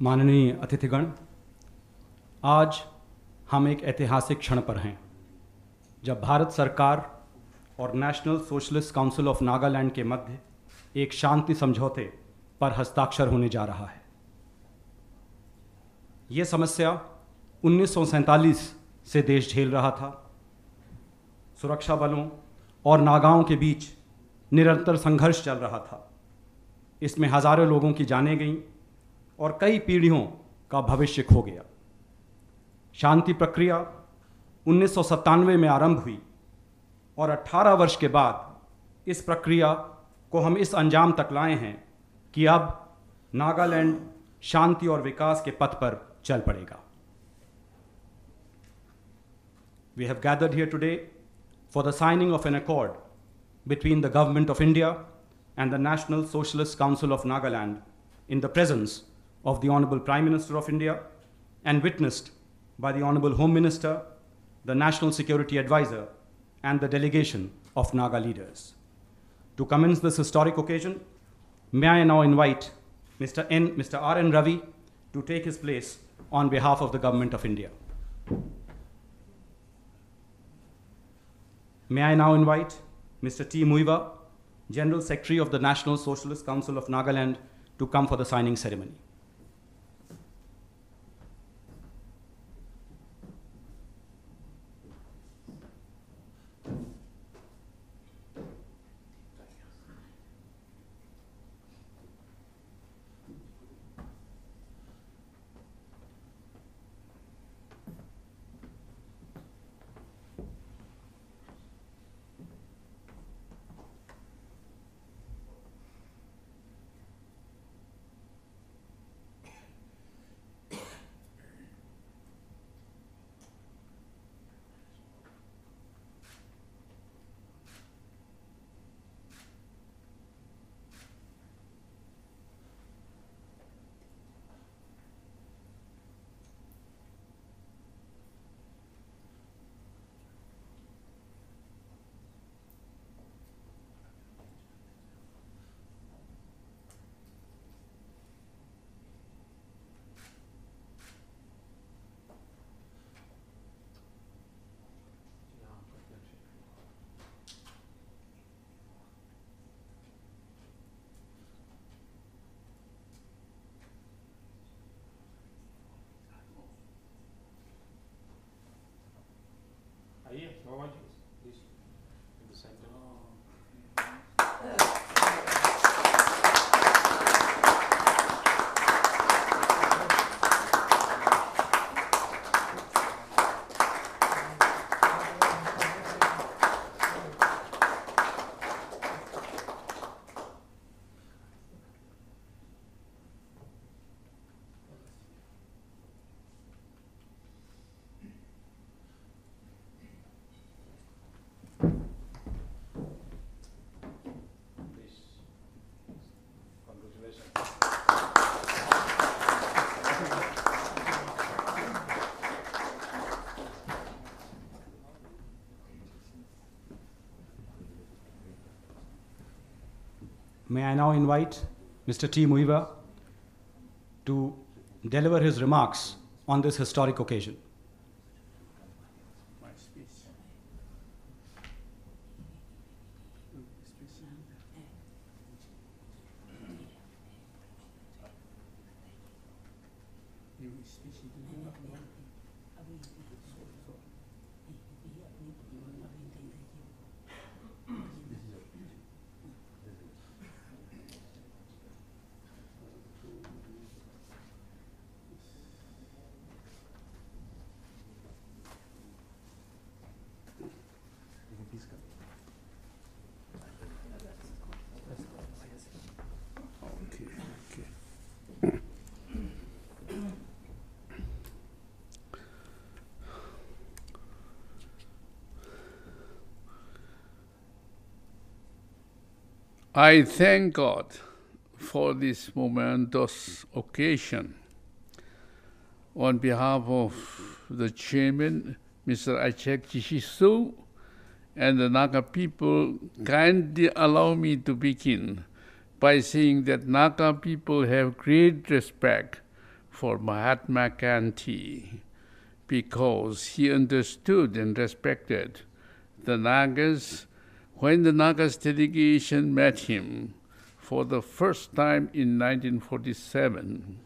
माननीय अतिथिगण, आज हम एक ऐतिहासिक क्षण पर हैं जब भारत सरकार और national socialist council of Nagaland के मध्य एक शांति समझौते पर हस्ताक्षर होने जा रहा है। ये समस्या 1947 से देश झेल रहा था। सुरक्षा बलों और नागाओं के बीच निरंतर संघर्ष चल रहा था। इसमें हजारों लोगों की जानें गईं और कई पीढ़ियों का भविष्य खो गया। शांति प्रक्रिया 1997 में आरंभ हुई और 18 वर्ष के बाद इस प्रक्रिया को हम इस अंजाम तक लाए हैं कि अब नागालैंड शांति और विकास के पथ पर चल पड़ेगा। We have gathered here today for the signing of an accord between the Government of India and the National Socialist Council of Nagaland in the presence of the Honorable Prime Minister of India and witnessed by the Honorable Home Minister, the National Security Advisor, and the delegation of Naga leaders. To commence this historic occasion, may I now invite Mr. R.N. Ravi to take his place on behalf of the Government of India. May I now invite Mr. T. Muivah, General Secretary of the National Socialist Council of Nagaland, to come for the signing ceremony. Please, in the center. May I now invite Mr. T. Muivah to deliver his remarks on this historic occasion. I thank God for this momentous occasion. On behalf of the Chairman, Mr. Isak-Muivah, and the Naga people, kindly allow me to begin by saying that Naga people have great respect for Mahatma Gandhi because he understood and respected the Nagas when the Nagas delegation met him for the first time in 1947.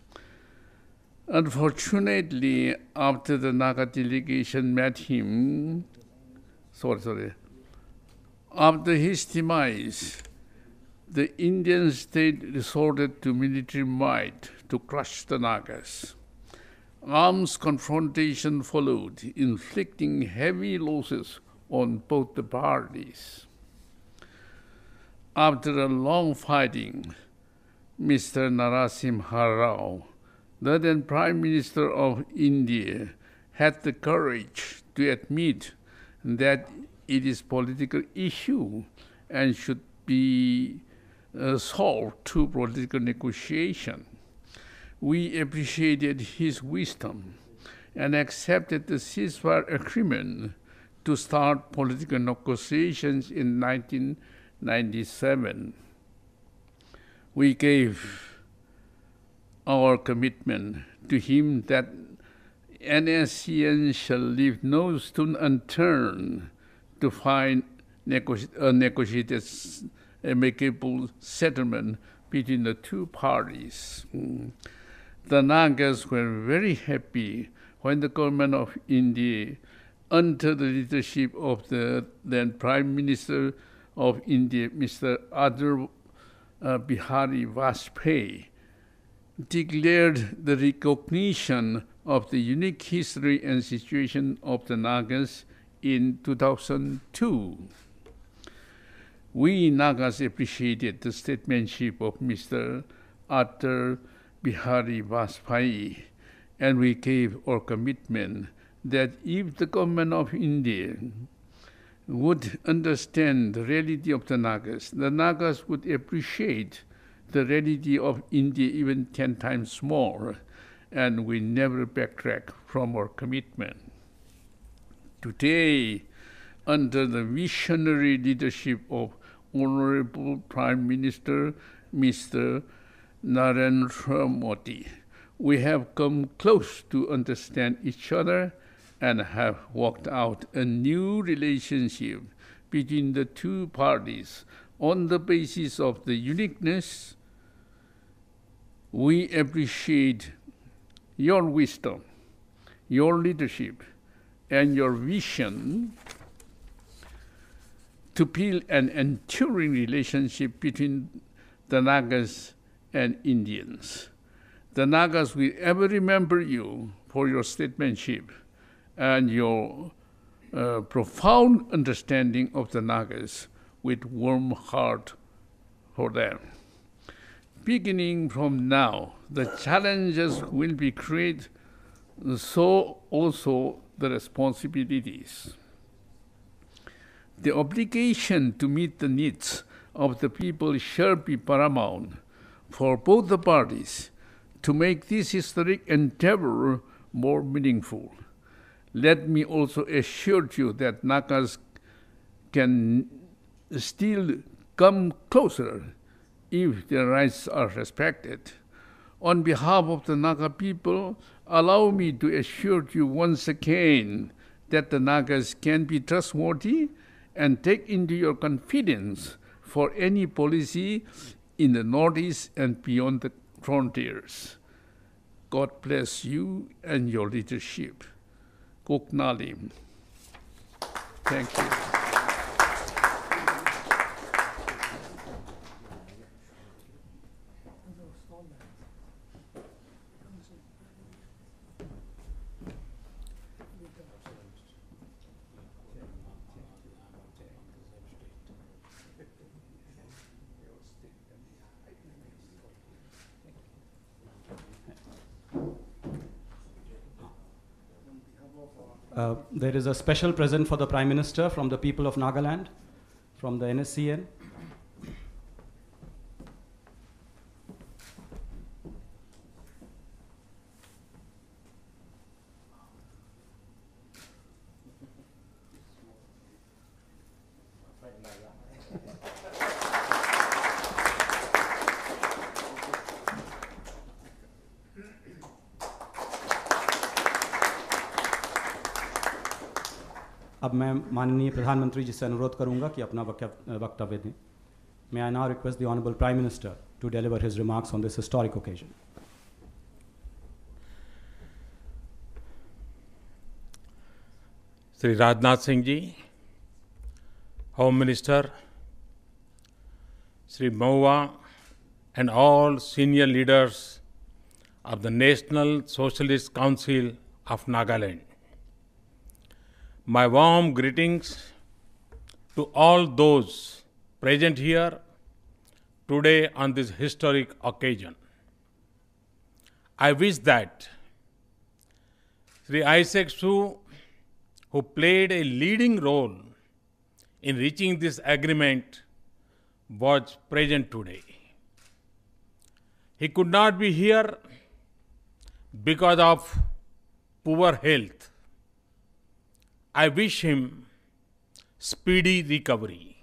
Unfortunately, after the Naga delegation met him, after his demise, the Indian state resorted to military might to crush the Nagas. Arms confrontation followed, inflicting heavy losses on both the parties. After a long fighting, Mr. Narasimha Rao, the then Prime Minister of India, had the courage to admit that it is a political issue and should be solved through political negotiation. We appreciated his wisdom and accepted the ceasefire agreement to start political negotiations in 1997. We gave our commitment to him that nscn shall leave no stone unturned to find a negotiated amicable settlement between the two parties. The Nagas were very happy when the government of India, under the leadership of the then Prime Minister of India, Mr. Atal Bihari Vajpayee, declared the recognition of the unique history and situation of the Nagas in 2002. We Nagas appreciated the statesmanship of Mr. Atal Bihari Vajpayee, and we gave our commitment that if the government of India would understand the reality of the Nagas would appreciate the reality of India even 10 times more, and we never backtrack from our commitment. Today, under the visionary leadership of Honorable Prime Minister Mr. Narendra Modi, we have come close to understand each other and have worked out a new relationship between the two parties on the basis of the uniqueness. We appreciate your wisdom, your leadership, and your vision to build an enduring relationship between the Nagas and Indians. The Nagas will ever remember you for your statesmanship and your profound understanding of the Nagas with warm heart for them. Beginning from now, the challenges will be great, so also the responsibilities. The obligation to meet the needs of the people shall be paramount for both the parties to make this historic endeavor more meaningful. Let me also assure you that Nagas can still come closer if their rights are respected. On behalf of the Naga people, allow me to assure you once again that the Nagas can be trustworthy and take into your confidence for any policy in the Northeast and beyond the frontiers. God bless you and your leadership. Koknalim. Thank you. There is a special present for the Prime Minister from the people of Nagaland, from the NSCN. अब मैं माननीय प्रधानमंत्री जी से अनुरोध करूंगा कि अपना वक्तव्य दें. May I now request the Honorable Prime Minister to deliver his remarks on this historic occasion. Shri Rajnath Singh ji, Home Minister, Shri Muivah, and all senior leaders of the National Socialist Council of Nagaland. My warm greetings to all those present here today on this historic occasion. I wish that Sri Isak-Muivah, who played a leading role in reaching this agreement, was present today. He could not be here because of poor health. I wish him speedy recovery.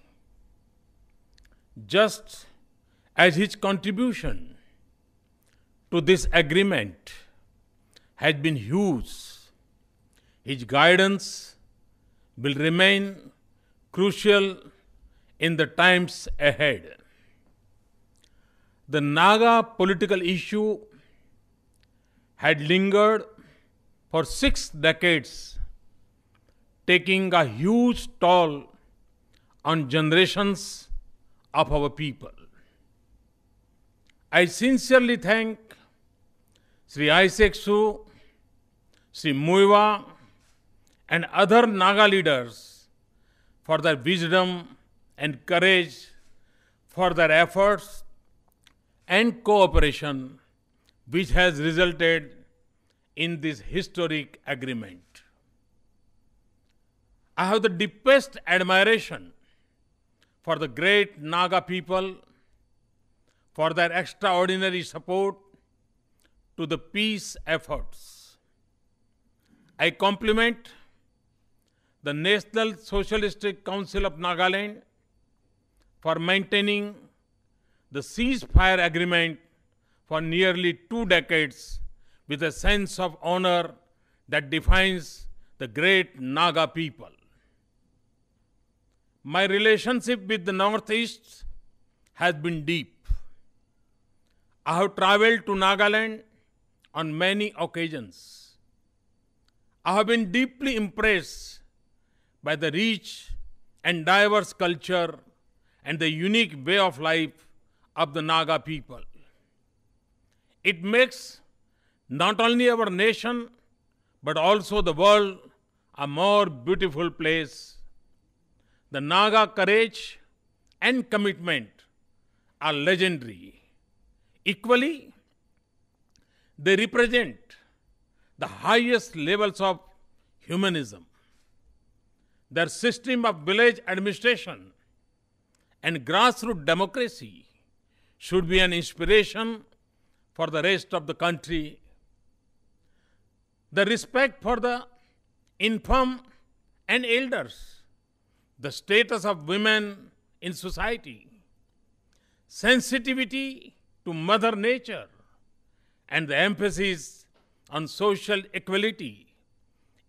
Just as his contribution to this agreement has been huge, his guidance will remain crucial in the times ahead. The Naga political issue had lingered for 6 decades, taking a huge toll on generations of our people. I sincerely thank Sri Isak-Muivah, Sri Muivah, and other Naga leaders for their wisdom and courage, for their efforts and cooperation, which has resulted in this historic agreement. I have the deepest admiration for the great Naga people, for their extraordinary support to the peace efforts. I compliment the National Socialistic Council of Nagaland for maintaining the ceasefire agreement for nearly 2 decades with a sense of honor that defines the great Naga people. My relationship with the Northeast has been deep. I have traveled to Nagaland on many occasions. I have been deeply impressed by the rich and diverse culture and the unique way of life of the Naga people. It makes not only our nation but also the world a more beautiful place. The Naga courage and commitment are legendary. Equally, they represent the highest levels of humanism. Their system of village administration and grassroots democracy should be an inspiration for the rest of the country. The respect for the infirm and elders, the status of women in society, sensitivity to Mother Nature, and the emphasis on social equality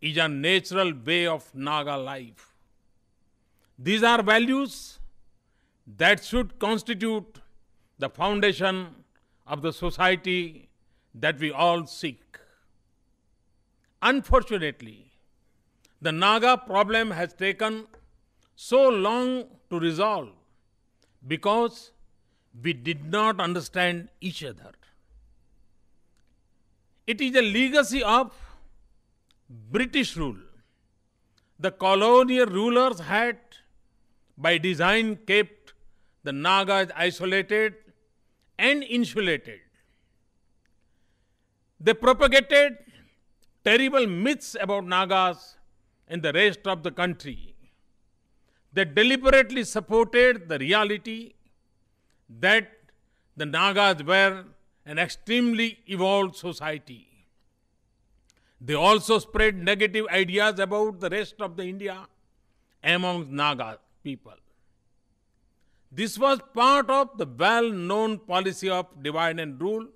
is a natural way of Naga life. These are values that should constitute the foundation of the society that we all seek. Unfortunately, the Naga problem has taken so long to resolve because we did not understand each other. It is a legacy of British rule. The colonial rulers had, by design, kept the Nagas isolated and insulated. They propagated terrible myths about Nagas in the rest of the country. They deliberately supported the reality that the Nagas were an extremely evolved society. They also spread negative ideas about the rest of the India among Naga people. This was part of the well-known policy of divide and rule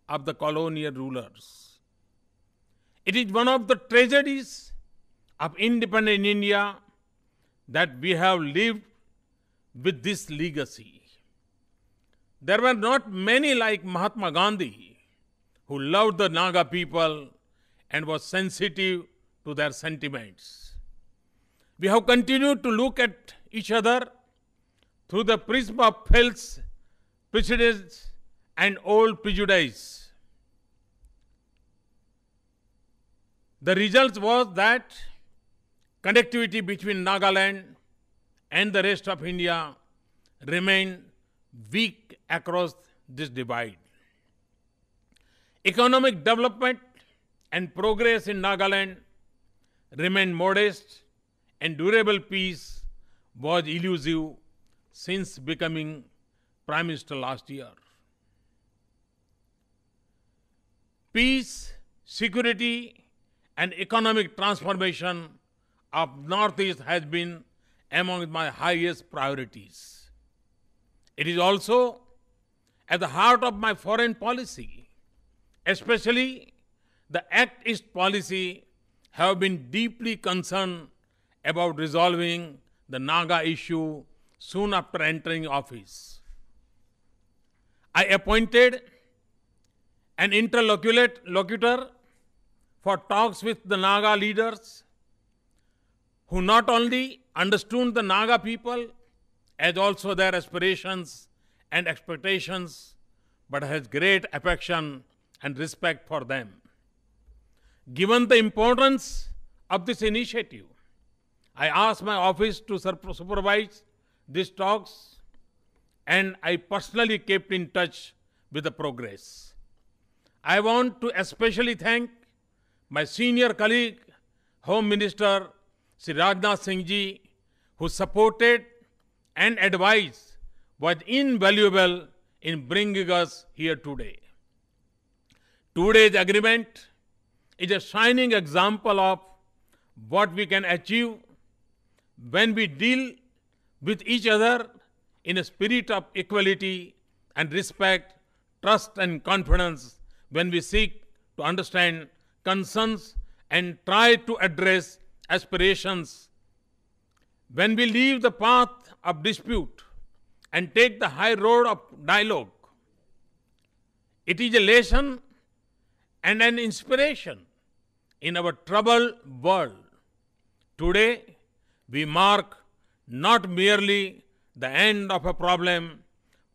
of the colonial rulers. It is one of the tragedies of independent India that we have lived with this legacy. There were not many like Mahatma Gandhi who loved the Naga people and was sensitive to their sentiments. We have continued to look at each other through the prism of faith, precedents, and old prejudice. The result was that connectivity between Nagaland and the rest of India remained weak across this divide. Economic development and progress in Nagaland remained modest, and durable peace was elusive since becoming Prime Minister last year. Peace, security, and economic transformation of Northeast has been among my highest priorities. It is also at the heart of my foreign policy, especially the Act East policy have been deeply concerned about resolving the Naga issue soon after entering office. I appointed an interlocutor for talks with the Naga leaders who not only understood the Naga people as also their aspirations and expectations, but has great affection and respect for them. Given the importance of this initiative, I asked my office to supervise these talks, and I personally kept in touch with the progress. I want to especially thank my senior colleague, Home Minister Sri Rajnath Singh ji, who supported and advised, was invaluable in bringing us here today. Today's agreement is a shining example of what we can achieve when we deal with each other in a spirit of equality and respect, trust and confidence, when we seek to understand concerns and try to address aspirations, when we leave the path of dispute and take the high road of dialogue. It is a lesson and an inspiration in our troubled world. Today, we mark not merely the end of a problem,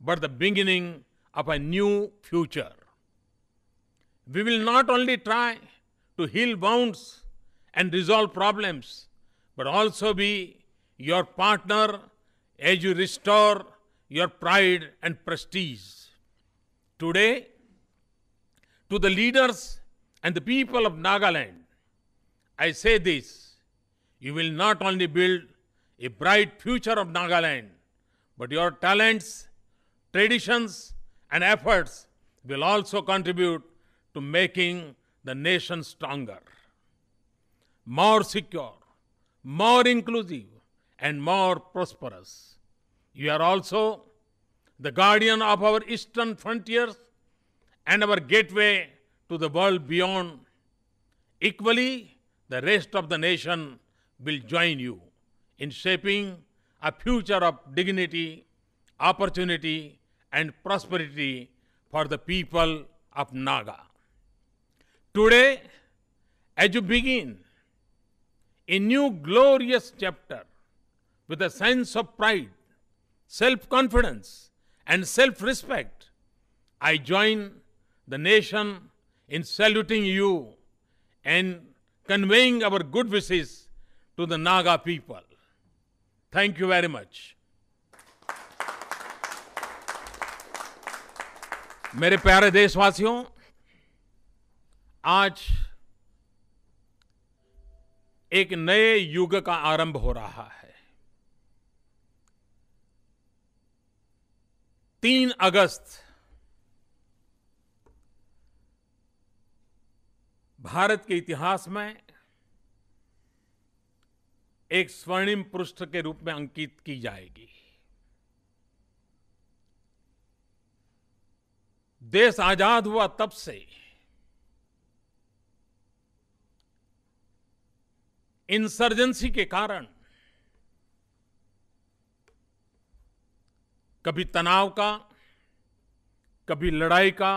but the beginning of a new future. We will not only try to heal wounds and resolve problems, but also be your partner as you restore your pride and prestige. Today, to the leaders and the people of Nagaland, I say this: you will not only build a bright future of Nagaland, but your talents, traditions, and efforts will also contribute to making the nation stronger, more secure, more inclusive, and more prosperous. You are also the guardian of our eastern frontiers and our gateway to the world beyond. Equally, the rest of the nation will join you in shaping a future of dignity, opportunity, and prosperity for the people of Naga. Today, as you begin a new glorious chapter with a sense of pride, self-confidence, and self-respect, I join the nation in saluting you and conveying our good wishes to the Naga people. Thank you very much. मेरे प्यारे देशवासियों, आज एक नए युग का आरंभ हो रहा है। 3 अगस्त भारत के इतिहास में एक स्वर्णिम पृष्ठ के रूप में अंकित की जाएगी। देश आजाद हुआ तब से इंसर्जेंसी के कारण कभी तनाव का, कभी लड़ाई का,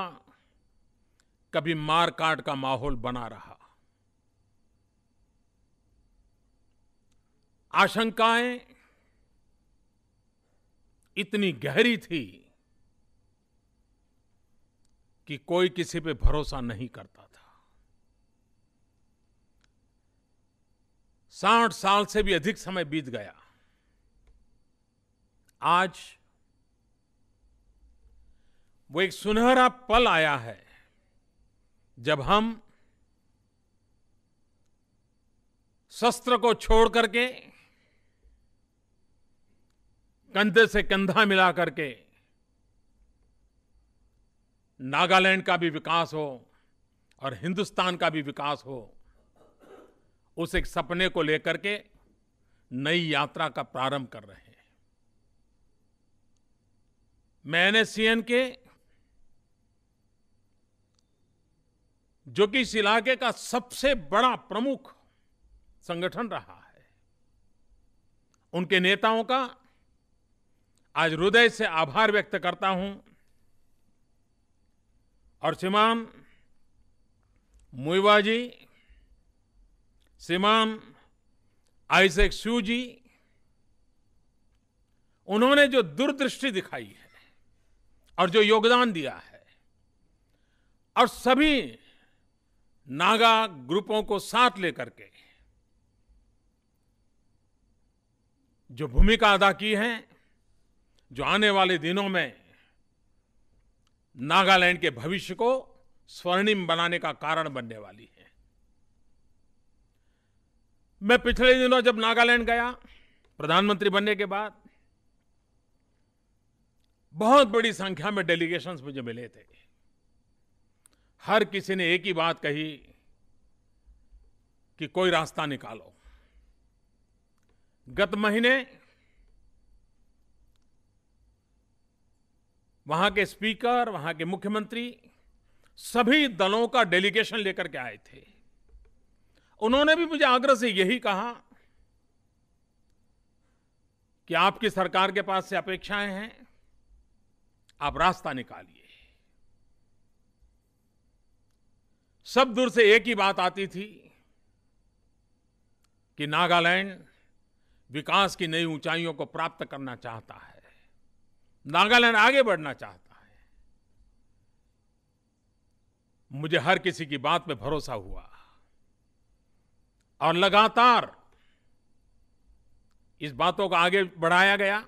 कभी मार काट का माहौल बना रहा। आशंकाएं इतनी गहरी थी कि कोई किसी पे भरोसा नहीं करता था। 60 साल से भी अधिक समय बीत गया। आज वो एक सुनहरा पल आया है जब हम शस्त्र को छोड़ करके, कंधे से कंधा मिला करके नागालैंड का भी विकास हो और हिंदुस्तान का भी विकास हो, उस एक सपने को लेकर के नई यात्रा का प्रारंभ कर रहे हैं। मैं एनएससीएन के, जो कि इस इलाके का सबसे बड़ा प्रमुख संगठन रहा है, उनके नेताओं का आज हृदय से आभार व्यक्त करता हूं। और श्रीमान मुइवा जी, श्रीमान आइजैक जी, उन्होंने जो दूरदृष्टि दिखाई है और जो योगदान दिया है, और सभी नागा ग्रुपों को साथ लेकर के जो भूमिका अदा की है, जो आने वाले दिनों में नागालैंड के भविष्य को स्वर्णिम बनाने का कारण बनने वाली है। मैं पिछले दिनों जब नागालैंड गया प्रधानमंत्री बनने के बाद, बहुत बड़ी संख्या में डेलीगेशंस मुझे मिले थे। हर किसी ने एक ही बात कही कि कोई रास्ता निकालो। गत महीने वहां के स्पीकर, वहां के मुख्यमंत्री सभी दलों का डेलीगेशन लेकर के आए थे। उन्होंने भी मुझे आग्रह से यही कहा कि आपकी सरकार के पास से अपेक्षाएं हैं, आप रास्ता निकालिए। सब दूर से एक ही बात आती थी कि नागालैंड विकास की नई ऊंचाइयों को प्राप्त करना चाहता है, नागालैंड आगे बढ़ना चाहता है। मुझे हर किसी की बात पे भरोसा हुआ और लगातार इस बातों को आगे बढ़ाया गया।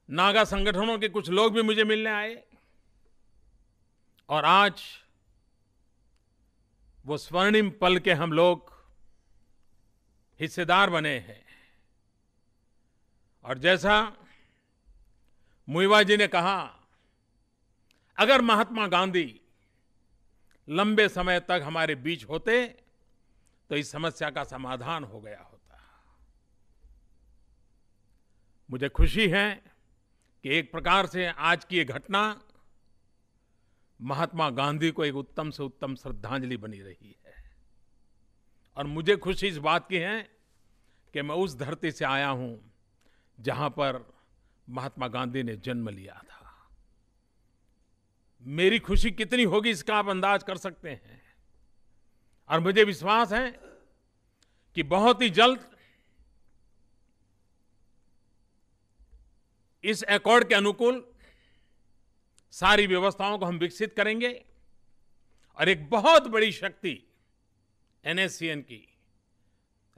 नागा संगठनों के कुछ लोग भी मुझे मिलने आए और आज वो स्वर्णिम पल के हम लोग हिस्सेदार बने हैं। और जैसा मुइवा जी ने कहा, अगर महात्मा गांधी लंबे समय तक हमारे बीच होते तो इस समस्या का समाधान हो गया होता। मुझे खुशी है कि एक प्रकार से आज की ये घटना महात्मा गांधी को एक उत्तम से उत्तम श्रद्धांजलि बनी रही है। और मुझे खुशी इस बात की है कि मैं उस धरती से आया हूं जहां पर महात्मा गांधी ने जन्म लिया था। मेरी खुशी कितनी होगी इसका आप अंदाज कर सकते हैं। और मुझे विश्वास है कि बहुत ही जल्द इस एकॉर्ड के अनुकूल सारी व्यवस्थाओं को हम विकसित करेंगे और एक बहुत बड़ी शक्ति एनएससीएन की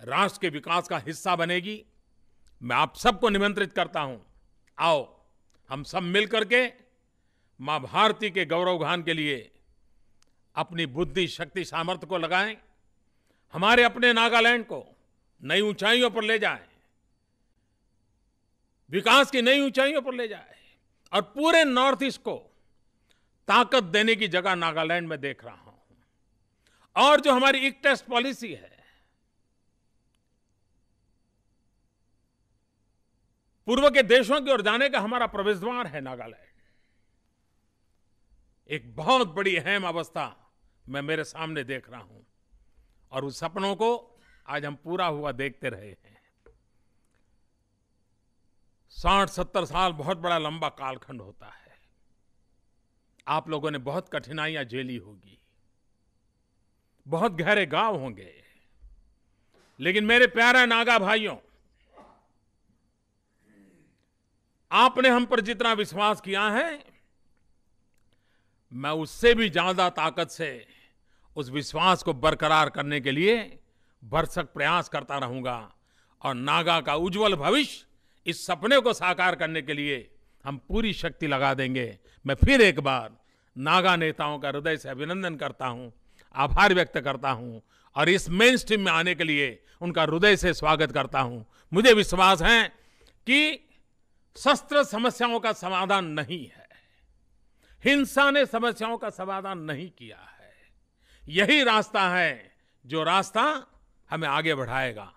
राष्ट्र के विकास का हिस्सा बनेगी। मैं आप सबको निमंत्रित करता हूं, आओ हम सब मिलकर के मां भारती के गौरवगान के लिए अपनी बुद्धि, शक्ति, सामर्थ्य को लगाएं, हमारे अपने नागालैंड को नई ऊंचाइयों पर ले जाएं, विकास की नई ऊंचाइयों पर ले जाएं और पूरे नॉर्थ ईस्ट को ताकत देने की जगह नागालैंड में देख रहा हूं। और जो हमारी एक टेस्ट पॉलिसी है, पूर्व के देशों की ओर जाने का हमारा प्रवेश द्वार है नागालैंड। एक बहुत बड़ी अहम अवस्था मैं मेरे सामने देख रहा हूं और उस सपनों को आज हम पूरा हुआ देखते रहे हैं। 60-70 साल बहुत बड़ा लंबा कालखंड होता है। आप लोगों ने बहुत कठिनाइयां झेली होगी, बहुत गहरे गांव होंगे, लेकिन मेरे प्यारे नागा भाइयों, आपने हम पर जितना विश्वास किया है, मैं उससे भी ज्यादा ताकत से उस विश्वास को बरकरार करने के लिए भरसक प्रयास करता रहूंगा और नागा का उज्जवल भविष्य, इस सपने को साकार करने के लिए हम पूरी शक्ति लगा देंगे। मैं फिर एक बार नागा नेताओं का हृदय से अभिनंदन करता हूं, आभार व्यक्त करता हूं और इस मेन स्ट्रीम में आने के लिए उनका हृदय से स्वागत करता हूं। मुझे विश्वास है कि शस्त्र समस्याओं का समाधान नहीं है, हिंसा ने समस्याओं का समाधान नहीं किया है। यही रास्ता है जो रास्ता हमें आगे बढ़ाएगा।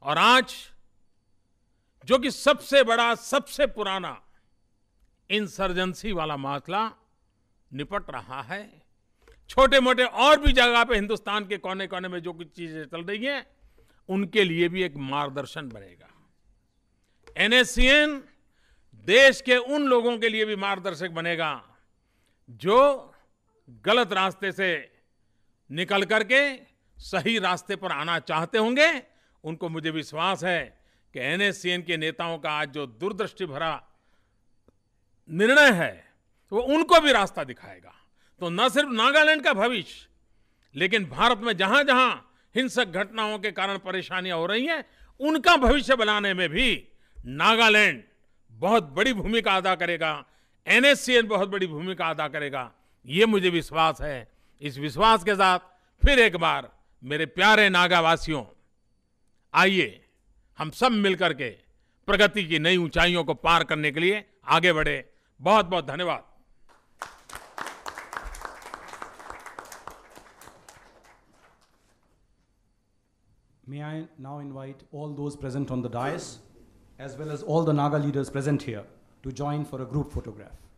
और आज जो कि सबसे बड़ा, सबसे पुराना इंसर्जेंसी वाला मसला निपट रहा है, छोटे मोटे और भी जगह पे हिंदुस्तान के कोने कोने में जो कुछ चीजें चल रही हैं, उनके लिए भी एक मार्गदर्शन बनेगा। NSCN देश के उन लोगों के लिए भी मार्गदर्शक बनेगा जो गलत रास्ते से निकल करके सही रास्ते पर आना चाहते होंगे। उनको मुझे विश्वास है कि NSCN के नेताओं का आज जो दूरदृष्टि भरा निर्णय है, वो उनको भी रास्ता दिखाएगा। तो न सिर्फ नागालैंड का भविष्य, लेकिन भारत में जहां जहां हिंसक घटनाओं के कारण परेशानियां हो रही हैं, उनका भविष्य बनाने में भी नागालैंड बहुत बड़ी भूमिका अदा करेगा, NSCN बहुत बड़ी भूमिका अदा करेगा, ये मुझे विश्वास है। इस विश्वास के साथ फिर एक बार मेरे प्यारे नागावासियों, आइए हम सब मिलकर के प्रगति की नई ऊंचाइयों को पार करने के लिए आगे बढ़े। बहुत बहुत धन्यवाद। May I now invite all those present on the dais, as well as all the Naga leaders present here, to join for a group photograph.